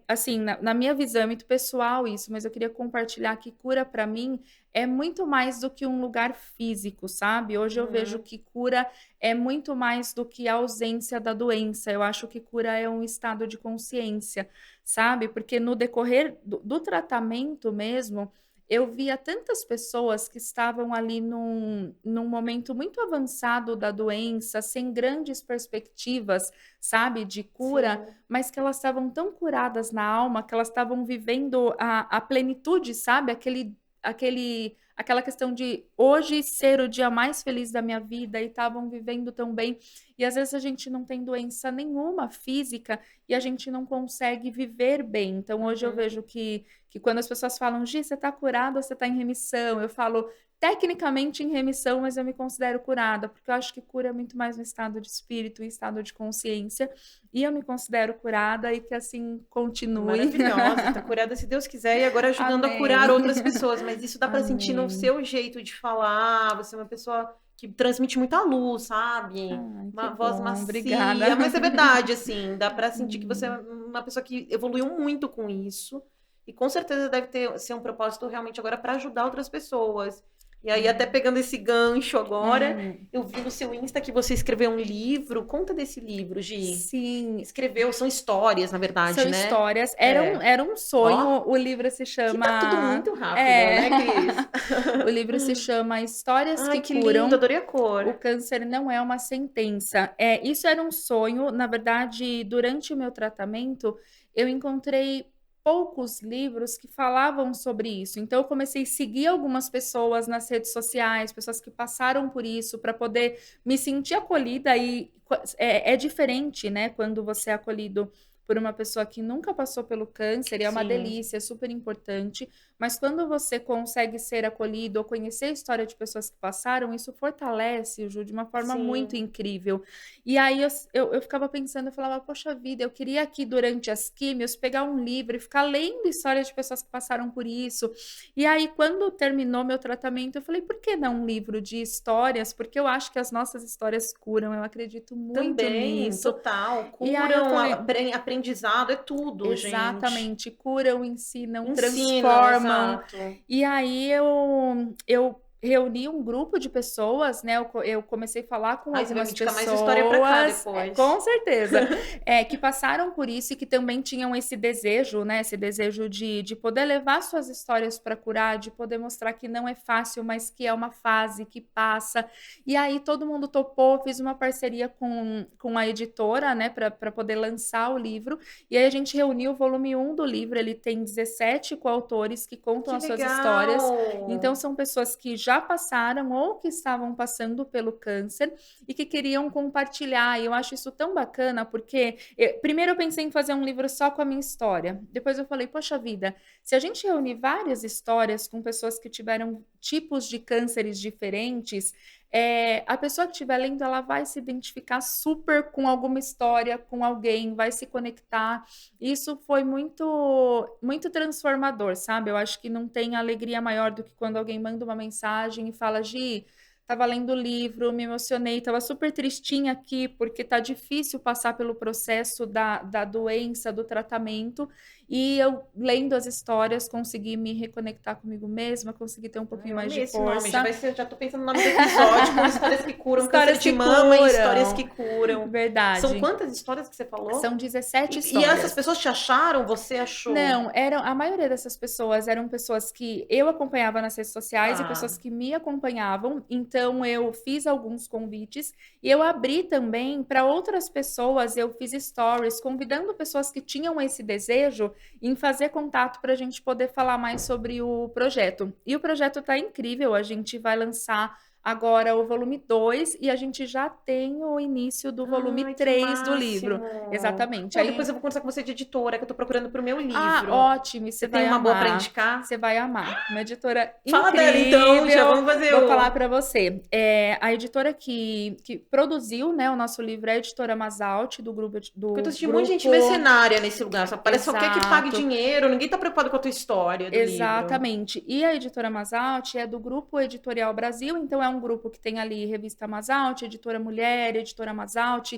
Assim, na minha visão, é muito pessoal isso, mas eu queria compartilhar que cura para mim é muito mais do que um lugar físico, sabe? Hoje eu vejo Uhum. que cura é muito mais do que a ausência da doença. Eu acho que cura é um estado de consciência, sabe? Porque no decorrer do tratamento mesmo, eu via tantas pessoas que estavam ali num momento muito avançado da doença, sem grandes perspectivas, sabe, de cura, Sim. mas que elas estavam tão curadas na alma, que elas estavam vivendo a plenitude, sabe, aquela questão de hoje ser o dia mais feliz da minha vida e estavam vivendo tão bem. E às vezes a gente não tem doença nenhuma física e a gente não consegue viver bem. Então hoje eu Uhum. vejo que quando as pessoas falam, Gi, você está curada ou você está em remissão? Eu falo, tecnicamente em remissão, mas eu me considero curada, porque eu acho que cura é muito mais no estado de espírito e estado de consciência, e eu me considero curada e que assim continue. Maravilhosa, tá curada se Deus quiser e agora ajudando a curar Amém. outras pessoas, mas isso dá pra sentir no Amém. seu jeito de falar, você é uma pessoa que transmite muita luz, sabe? Ai, que Uma voz bom, obrigada. macia, mas é verdade, assim, dá pra sentir que você é Hum. uma pessoa que evoluiu muito com isso e com certeza deve ser um propósito realmente agora pra ajudar outras pessoas. E aí, até pegando esse gancho agora, eu vi no seu Insta que você escreveu um livro. Conta desse livro, Gi. Sim, Escreveu, são histórias, na verdade, são né? histórias. É. Era um Ó, sonho. O livro se que tá tudo chama. muito rápido, É. né, Cris? O livro se chama Histórias Ai, que que lindo, Curam. adorei a O cor. câncer não é uma sentença. Isso era um sonho. Na verdade, durante o meu tratamento, eu encontrei poucos livros que falavam sobre isso. Então, eu comecei a seguir algumas pessoas nas redes sociais, pessoas que passaram por isso, para poder me sentir acolhida. E é diferente, né, quando você é acolhido por uma pessoa que nunca passou pelo câncer, e é uma Sim, delícia, é super importante. Mas quando você consegue ser acolhido ou conhecer a história de pessoas que passaram, isso fortalece, Ju, de uma forma muito sim. incrível. E aí eu ficava pensando, eu falava, poxa vida, eu queria aqui durante as químios pegar um livro e ficar lendo histórias de pessoas que passaram por isso. E aí, quando terminou meu tratamento, eu falei, por que não um livro de histórias? Porque eu acho que as nossas histórias curam, eu acredito muito Também, nisso. total. E aí eu Curam, falei, aprendizado, é tudo, gente. exatamente, curam, ensinam, Ensinam, transformam. exato. E aí eu reuni um grupo de pessoas, né? Eu comecei a falar com Ai, você vai me algumas indicar mais história pra cá pessoas, depois. com certeza, que passaram por isso e que também tinham esse desejo, né? Esse desejo de poder levar suas histórias para curar, de poder mostrar que não é fácil, mas que é uma fase que passa. E aí todo mundo topou, fiz uma parceria com a editora, né? Para poder lançar o livro. E aí a gente reuniu o volume 1 do livro, ele tem 17 coautores que contam Que as suas histórias. Então, legal! são pessoas que já passaram ou que estavam passando pelo câncer e que queriam compartilhar. E eu acho isso tão bacana, porque primeiro eu pensei em fazer um livro só com a minha história. Depois eu falei, poxa vida, se a gente reunir várias histórias com pessoas que tiveram tipos de cânceres diferentes, a pessoa que estiver lendo, ela vai se identificar super com alguma história, com alguém, vai se conectar. Isso foi muito, muito transformador, sabe? Eu acho que não tem alegria maior do que quando alguém manda uma mensagem e fala, Gi, tava lendo o livro, me emocionei, tava super tristinha aqui, porque tá difícil passar pelo processo da doença, do tratamento, e eu, lendo as histórias, consegui me reconectar comigo mesma, consegui ter um Ai, pouquinho eu mais amei de esse nome, já força. vai ser, já tô pensando no nome do episódio, com histórias que curam, câncer Histórias de que mama e histórias que curam, curam. São verdade. quantas histórias que você falou? São 17 E essas histórias. pessoas te acharam? Você achou? Não, a maioria dessas pessoas eram pessoas que eu acompanhava nas redes sociais e pessoas Tá. que me acompanhavam. Então eu fiz alguns convites e eu abri também para outras pessoas. Eu fiz stories convidando pessoas que tinham esse desejo em fazer contato para a gente poder falar mais sobre o projeto. E o projeto está incrível. A gente vai lançar agora o volume 2 e a gente já tem o início do volume Ai, que 3 do livro. máximo. Exatamente. Pô, depois Aí eu vou conversar com você de editora, que eu tô procurando pro meu ah, livro. ótimo, Você você tem vai uma boa pra amar. indicar? Você vai amar. Uma editora Fala dela então, já incrível. vamos fazer Vou falar o... para você. A editora que produziu, né, o nosso livro é a editora Mazalt, do grupo, Porque eu tô do sentindo um monte de gente grupo. mercenária nesse lugar. Só parece só quer que pague Exato. dinheiro, ninguém tá preocupado com a tua história do livro. Exatamente. E a editora Mazalt é do Grupo Editorial Brasil, então é um grupo que tem ali Revista Mazalt, Editora Mulher, Editora Mazalt,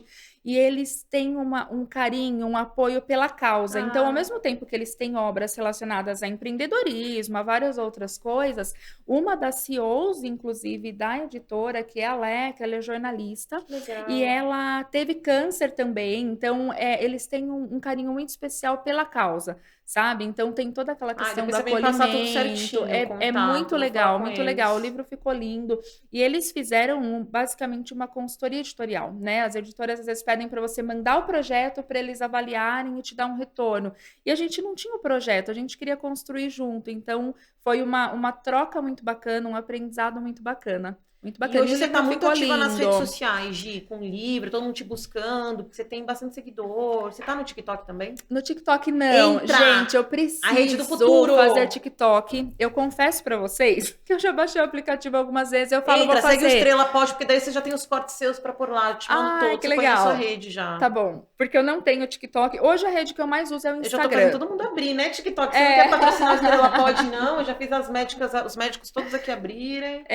e eles têm um carinho, um apoio pela causa. Então, ao Ah, mesmo tempo que eles têm obras relacionadas a empreendedorismo, a várias outras coisas, uma das CEOs, inclusive, da editora, que é a Leca, ela é jornalista, que e legal. ela teve câncer também, então eles têm um carinho muito especial pela causa, sabe? Então tem toda aquela Ah, questão do depois você vem passar tudo acolhimento, certinho, o é contato, vou falar com muito legal. O eles. livro ficou lindo e eles fizeram basicamente uma consultoria editorial, né? As editoras às vezes pedem para você mandar o projeto para eles avaliarem e te dar um retorno. E a gente não tinha o projeto, a gente queria construir junto, então foi uma troca muito bacana, um aprendizado muito bacana. Muito E bacana. hoje E o você tá livro muito ficou ativa nas redes lindo. sociais, Gi, com livro, todo mundo te buscando, porque você tem bastante seguidor. Você tá no TikTok também? No TikTok, não. Gente, Entra! eu A rede do preciso fazer futuro! TikTok. Eu confesso pra vocês que eu já baixei o aplicativo algumas vezes. Eu falo, vou Entra, segue o fazer. Estrela Pod, porque daí você já tem os cortes seus pra pôr lá. Eu te mando Ai, todos, que você põe na sua legal. rede já. Tá bom. Porque eu não tenho TikTok. Hoje a rede que eu mais uso é o Eu já tô fazendo Instagram. todo mundo abrir, né, TikTok? Você não quer É. patrocinar o Estrela Pod, não? Eu já fiz as médicas, os médicos todos aqui abrirem.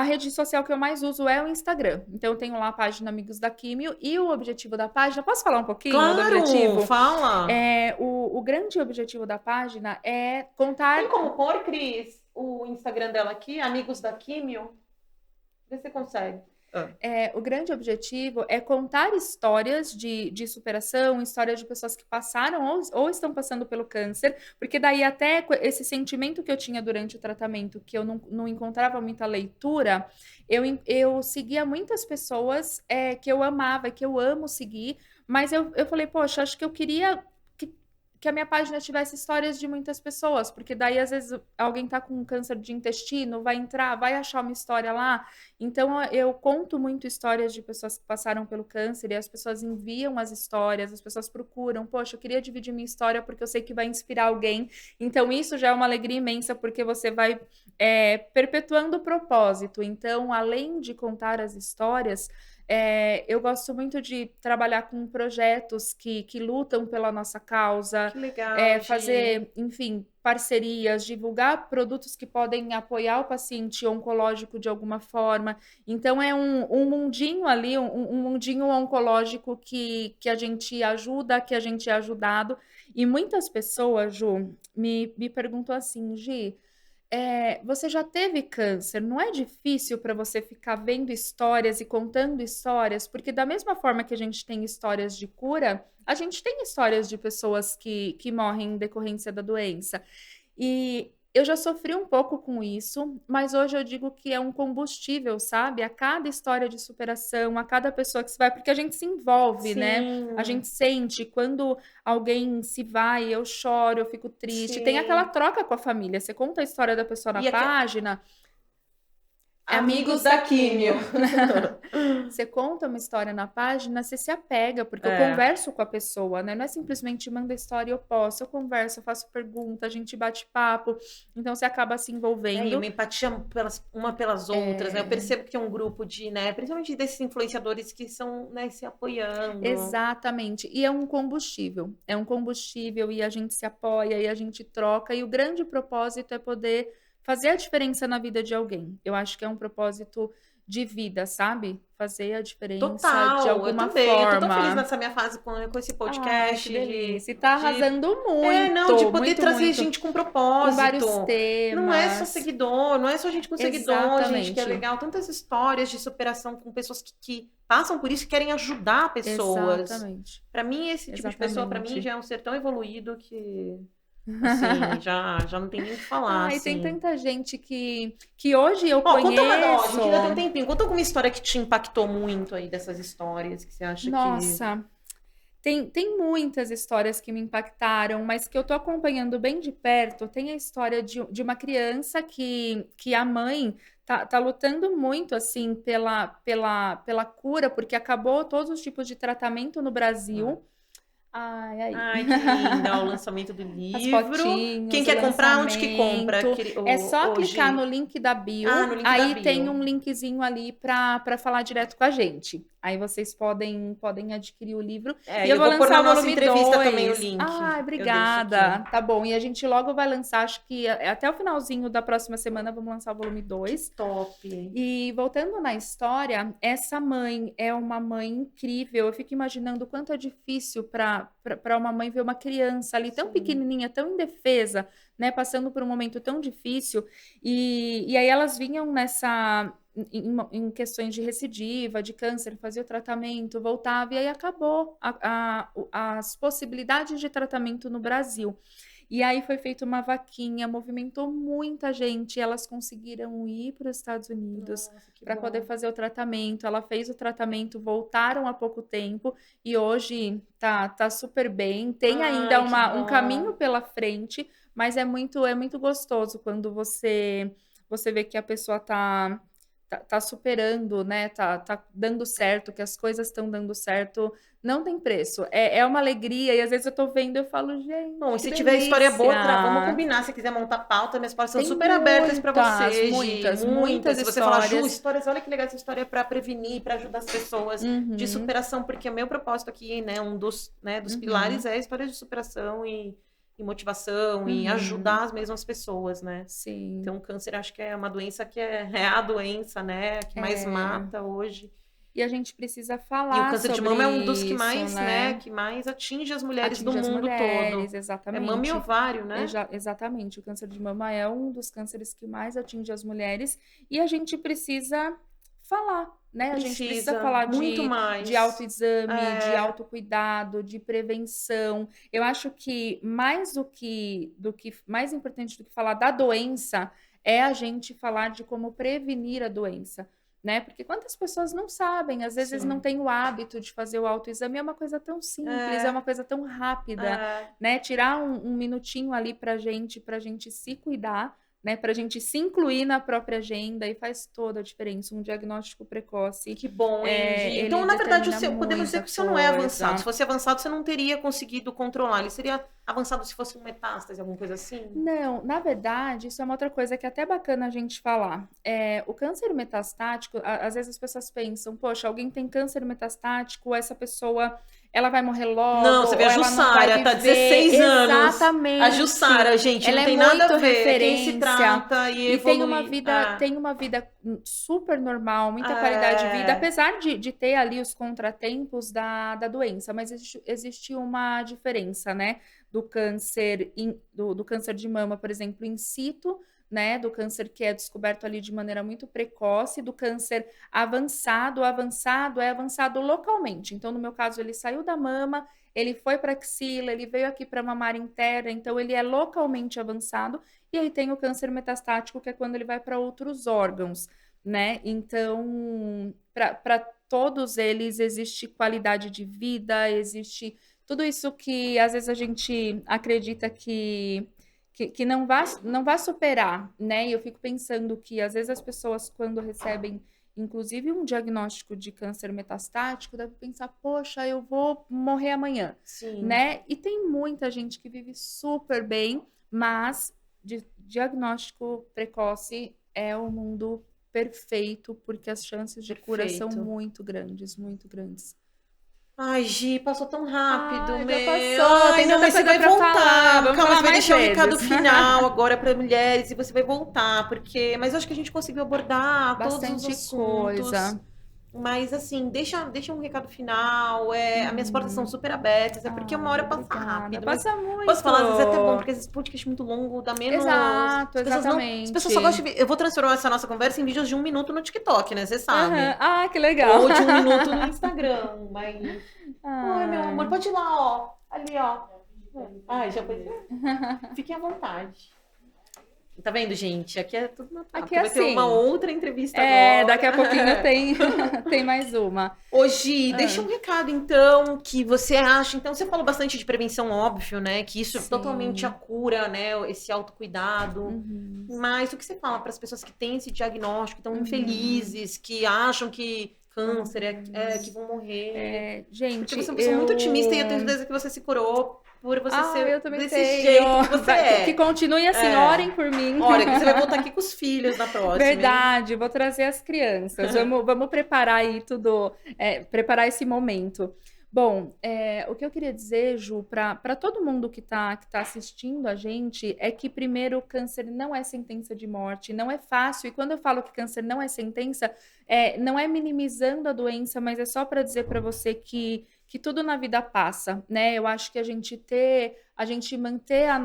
A rede social que eu mais uso é o Instagram. Então, eu tenho lá a página Amigos da Químio e o objetivo da página. Posso falar um pouquinho do Claro! objetivo? Fala! O grande objetivo da página é contar. Tem como pôr, Cris, o Instagram dela aqui, Amigos da Químio? Vê se você consegue. O grande objetivo é contar histórias de superação, histórias de pessoas que passaram ou estão passando pelo câncer, porque daí até esse sentimento que eu tinha durante o tratamento, que eu não encontrava muita leitura, eu seguia muitas pessoas que eu amava, que eu amo seguir, mas eu falei, poxa, acho que eu queria que a minha página tivesse histórias de muitas pessoas, porque daí às vezes alguém tá com câncer de intestino, vai entrar, vai achar uma história lá. Então eu conto muito histórias de pessoas que passaram pelo câncer e as pessoas enviam as histórias, as pessoas procuram, poxa, eu queria dividir minha história porque eu sei que vai inspirar alguém. Então isso já é uma alegria imensa porque você vai perpetuando o propósito. Então, além de contar as histórias, eu gosto muito de trabalhar com projetos que lutam pela nossa causa, Que legal, Gi. fazer, enfim, parcerias, divulgar produtos que podem apoiar o paciente oncológico de alguma forma. Então, é um mundinho ali, um mundinho oncológico que a gente ajuda, que a gente é ajudado. E muitas pessoas, Ju, me perguntam assim, Gi, você já teve câncer, não é difícil para você ficar vendo histórias e contando histórias? Porque da mesma forma que a gente tem histórias de cura, a gente tem histórias de pessoas que morrem em decorrência da doença. E eu já sofri um pouco com isso, mas hoje eu digo que é um combustível, sabe? A cada história de superação, a cada pessoa que se vai, porque a gente se envolve, né? A Sim, gente sente quando alguém se vai, eu choro, eu fico triste. Tem aquela sim. troca com a família. Você conta a história da pessoa na E aqui, página, Amigos amigos da da Químio. químio. Você conta uma história na página, você se apega, porque eu É. converso com a pessoa, né? Não é simplesmente manda a história e eu posto. Eu converso, eu faço pergunta, a gente bate papo. Então você acaba se E envolvendo. uma empatia uma pelas outras, né? Eu percebo que tem um grupo de, né, principalmente desses influenciadores que são, né, se apoiando. Exatamente. E é um combustível. É um combustível e a gente se apoia e a gente troca. E o grande propósito é poder fazer a diferença na vida de alguém. Eu acho que é um propósito de vida, sabe? Fazer a diferença de Total, eu alguma também. Eu tô tão feliz forma. nessa minha fase com esse Ai, que podcast delícia. E tá de arrasando não, de muito, poder muito, trazer muito. gente com Com propósito. vários Não é só temas. seguidor, não é só gente com seguidor, gente, que é Exatamente. legal. Tantas histórias de superação com pessoas que passam por isso e querem ajudar pessoas. Exatamente. Pra mim, esse tipo de pessoa, pra mim, Exatamente. já é um ser tão evoluído que, assim, já não tem nem o que falar, Ai, tem assim. tanta gente que hoje eu Ó, conta uma, ó, a conheço. gente ainda tem um tempinho. Conta alguma história que te impactou muito aí dessas histórias, que você acha que... Nossa, tem muitas histórias que me impactaram, mas que eu tô acompanhando bem de perto. Tem a história de uma criança que a mãe tá lutando muito, assim, pela cura, porque acabou todos os tipos de tratamento no Brasil. Ai, aí. Ai, que linda, ó, o lançamento do As livro. Quem fotinhos, o quer comprar, onde que compra? lançamento. É só clicar no Hoje. link da Ah, bio, no link da aí tem bio. um linkzinho ali para falar direto com a gente. Aí vocês podem adquirir o livro. É, E e eu eu vou vou pôr lançar na o nossa volume entrevista também o 2. link. Ai, Eu deixo aqui. obrigada. Tá bom. E a gente logo vai lançar, acho que até o finalzinho da próxima semana vamos lançar o volume Que 2. top. E voltando na história, essa mãe é uma mãe incrível. Eu fico imaginando o quanto é difícil para uma mãe ver uma criança ali tão Sim. pequenininha, tão indefesa, né, passando por um momento tão difícil. E aí elas vinham em questões de recidiva, de câncer, fazia o tratamento, voltava, e aí acabou as possibilidades de tratamento no Brasil. E aí foi feita uma vaquinha, movimentou muita gente, e elas conseguiram ir para os Estados Unidos Nossa, que para poder bom. fazer o tratamento. Ela fez o tratamento, voltaram há pouco tempo e hoje tá super bem. Tem ainda Ai, que um bom. caminho pela frente, mas é muito gostoso quando você vê que a pessoa tá superando, né? Tá dando certo, que as coisas estão dando certo, não tem preço. É uma alegria, e às vezes eu tô vendo e eu falo, Bom, e gente, que se tiver história boa, vamos delícia! combinar. Se quiser montar pauta, minhas portas são Tem super abertas para muitas, você, Gi. muitas, Muitas. muitas Se você falar, Ju, histórias. histórias, olha que legal essa história para prevenir, para ajudar as pessoas de Uhum, superação, porque o meu propósito aqui, né, um dos pilares uhum, é a história de superação e motivação e uhum. ajudar as mesmas pessoas, né? Sim. Então, o câncer acho que é uma doença que é a doença, né, que mais É. mata hoje. E a gente precisa E o falar câncer de sobre mama é um dos que isso, mais, né, né? que mais atinge as mulheres do Atinge as mundo todo. mulheres, É mama e exatamente. ovário, né? Exatamente. O câncer de mama é um dos cânceres que mais atinge as mulheres e a gente precisa falar, né? A gente precisa Precisa, falar muito de mais. autoexame, de É, autocuidado, de prevenção. Eu acho que mais mais importante do que falar da doença é a gente falar de como prevenir a doença. Né? Porque quantas pessoas não sabem, às vezes não sim. têm o hábito de fazer o autoexame, é uma coisa tão simples, é É, uma coisa tão rápida, é. né? Tirar um minutinho ali pra gente se cuidar, né? Pra gente se incluir na própria agenda e faz toda a diferença. Um diagnóstico precoce, Que bom, hein, Gi? ele Então, na verdade, determina podemos dizer muita que o seu não é avançado. Se coisa. fosse avançado, você não teria conseguido controlar. Ele seria avançado se fosse um metástase, alguma coisa assim? Não, na verdade, isso é uma outra coisa que é até bacana a gente falar. O câncer metastático, às vezes as pessoas pensam, poxa, alguém tem câncer metastático, essa pessoa, ela vai morrer Não, logo, você vê ou a ela não vai Jussara, tá viver. 16 anos. A Exatamente. Jussara, gente, Ela não é tem nada a muito ver. É quem se referência trata e e evolui. É, tem uma vida super normal, muita qualidade de vida, é, apesar de ter ali os contratempos da doença, mas existe uma diferença, né? Do câncer, do câncer de mama, por exemplo, in situ, né? Do câncer que é descoberto ali de maneira muito precoce, do câncer avançado. O avançado é avançado localmente. Então, no meu caso, ele saiu da mama, ele foi para a axila, ele veio aqui para a mamária interna, então ele é localmente avançado. E aí tem o câncer metastático, que é quando ele vai para outros órgãos, né? Então, para todos eles existe qualidade de vida, existe tudo isso que às vezes a gente acredita que não vai superar, né? E eu fico pensando que às vezes as pessoas, quando recebem, inclusive, um diagnóstico de câncer metastático, devem pensar, poxa, eu vou morrer amanhã, sim. né? E tem muita gente que vive super bem, mas diagnóstico precoce é o mundo perfeito, porque as chances de cura são Perfeito. muito grandes, muito grandes. Ai, Gi, passou tão rápido, Ah, já meu. passou. Ai, Tem não, tanta mas você coisa vai para falar. voltar. Vamos Calma, falar você vai mais deixar o recado vezes. final agora para mulheres e você vai voltar, porque. Mas eu acho que a gente conseguiu abordar todos os Bastante assuntos. coisa. Mas assim, deixa um recado final. As minhas portas são Uhum. super abertas, é porque uma Ai, hora passa obrigada. rápido, mas Passa posso muito. falar, às vezes é até bom, porque esse podcast muito longo dá menos. Exato, As pessoas não. As pessoas só exatamente. gostam de ver. Eu vou transformar essa nossa conversa em vídeos de 1 minuto no TikTok, né? Você Aham. sabe. Ah, que legal. Ou de 1 minuto no Instagram. Mas. Ai, meu amor, Ai. pode ir lá, ó. Ali, ó. Ai, já pode. Fiquem à vontade. Tá vendo, gente? Aqui é tudo natural. Aqui Porque é vai ter uma assim. outra entrevista agora. Daqui a pouquinho tem, tem mais uma. Hoje, deixa Ah, um recado, então, que você acha. Então, você falou bastante de prevenção, óbvio, né? Que isso é totalmente a sim. cura, né? Esse autocuidado. Uhum, Mas o que você fala para as pessoas que têm esse diagnóstico, que estão uhum. infelizes, que acham que Vão câncer morrer. que vão morrer? Porque você Gente, é uma pessoa muito otimista e eu tenho eu. certeza que você se curou por você Ah, ser eu também desse tenho. jeito que você Que é. continue assim, É. orem por mim. Olha, que você vai voltar aqui com os filhos na próxima, hein? Verdade, vou trazer as crianças. Vamos preparar aí tudo, preparar esse momento. Bom, o que eu queria dizer, Ju, para todo mundo que tá assistindo a gente, é que, primeiro, o câncer não é sentença de morte, não é fácil. E quando eu falo que câncer não é sentença, não é minimizando a doença, mas é só para dizer para você que tudo na vida passa, né? Eu acho que a gente manter a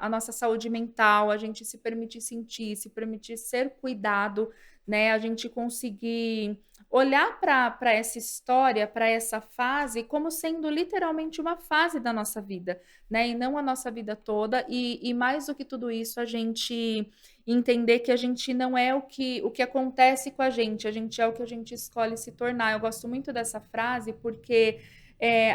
nossa saúde mental, a gente se permitir sentir, se permitir ser cuidado, né? A gente conseguir olhar para essa história, para essa fase, como sendo literalmente uma fase da nossa vida, né? E não a nossa vida toda. E mais do que tudo isso, a gente entender que a gente não é o que acontece com a gente é o que a gente escolhe se tornar. Eu gosto muito dessa frase porque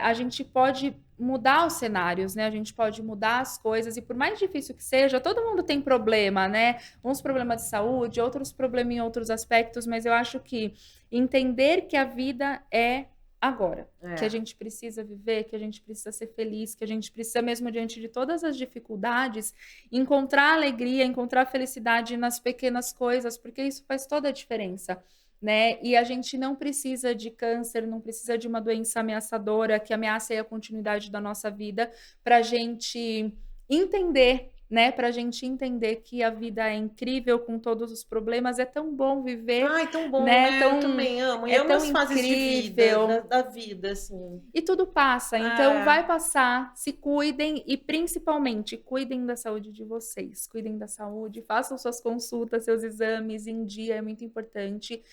a gente pode mudar os cenários, né? A gente pode mudar as coisas e por mais difícil que seja, todo mundo tem problema, né? Uns problemas de saúde, outros problemas em outros aspectos, mas eu acho que entender que a vida é agora, que a gente precisa viver, que a gente precisa ser feliz, que a gente precisa mesmo diante de todas as dificuldades, encontrar alegria, encontrar felicidade nas pequenas coisas, porque isso faz toda a diferença. Né? E a gente não precisa de câncer, não precisa de uma doença ameaçadora que ameace a continuidade da nossa vida para a gente entender, né? Para a gente entender que a vida é incrível com todos os problemas, é tão bom viver, Ai, tão bom, né? né? Tão, Eu também amo. E é amo tão as fases de vida, incrível. da vida, assim. E tudo passa, então vai passar, se cuidem e principalmente cuidem da saúde de vocês, cuidem da saúde, façam suas consultas, seus exames em dia, é muito importante,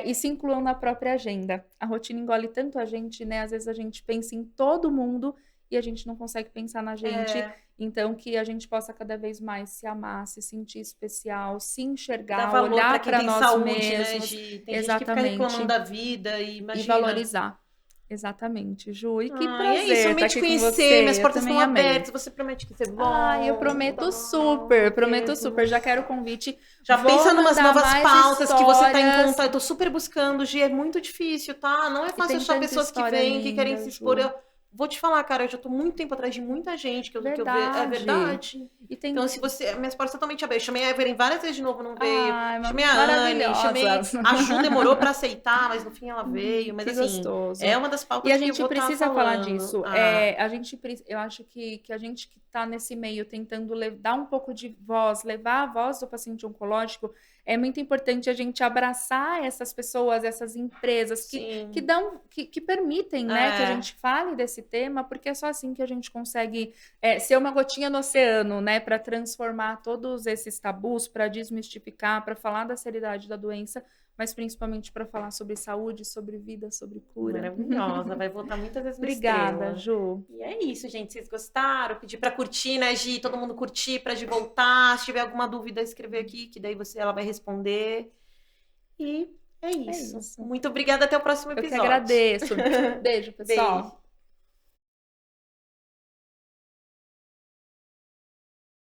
e se incluam na própria agenda. A rotina engole tanto a gente, né? Às vezes a gente pensa em todo mundo e a gente não consegue pensar na gente, então que a gente possa cada vez mais se amar, se sentir especial, se enxergar, Dá valor olhar para quem para tem nós saúde, mesmos, né, Gi? Tem gente que fica exatamente, reclamando da vida e e imagina. valorizar. Exatamente, Ju. E que E é prazer isso, estar amei te aqui com conhecer, você. minhas Eu portas também estão amei. abertas, você promete que você volta. Ah, eu prometo super, prometo super. Já quero o convite. Já Vou pensa numas mandar novas mais pautas que você tá em histórias. contato. Eu tô super buscando, Gi, é muito difícil, tá? Não é E fácil tem achar tanta pessoas que história vêm, que querem linda, se expor. Ju. Eu vou te falar, cara, eu já tô muito tempo atrás de muita gente que eu vejo. É verdade. E tem... Então, se você. Minhas portas totalmente abertas. Chamei a Evelyn várias vezes de novo, não veio. Ai, Chamei a Anne, maravilhosa. chamei. A Ju demorou pra aceitar, mas no fim ela veio. Mas Que assim, gostoso. é uma das pautas E a que eu gente vou estar precisa falar falando. disso. Eu acho que a gente que está nesse meio tentando dar um pouco de voz, levar a voz do paciente oncológico, é muito importante a gente abraçar essas pessoas, essas empresas que permitem, né, que a gente fale desse tema, porque é só assim que a gente consegue ser uma gotinha no oceano, né, para transformar todos esses tabus, para desmistificar, para falar da seriedade da doença, mas principalmente para falar sobre saúde, sobre vida, sobre cura. Maravilhosa, vai voltar muitas vezes no Obrigada, Estrela. Ju. E é isso, gente. Vocês gostaram? Pedir para curtir, né, Gi? Todo mundo curtir para Gi voltar. Se tiver alguma dúvida, escrever aqui, que daí ela vai responder. E é isso. Muito obrigada, até o próximo episódio. Eu que agradeço. Beijo, pessoal. Beijo.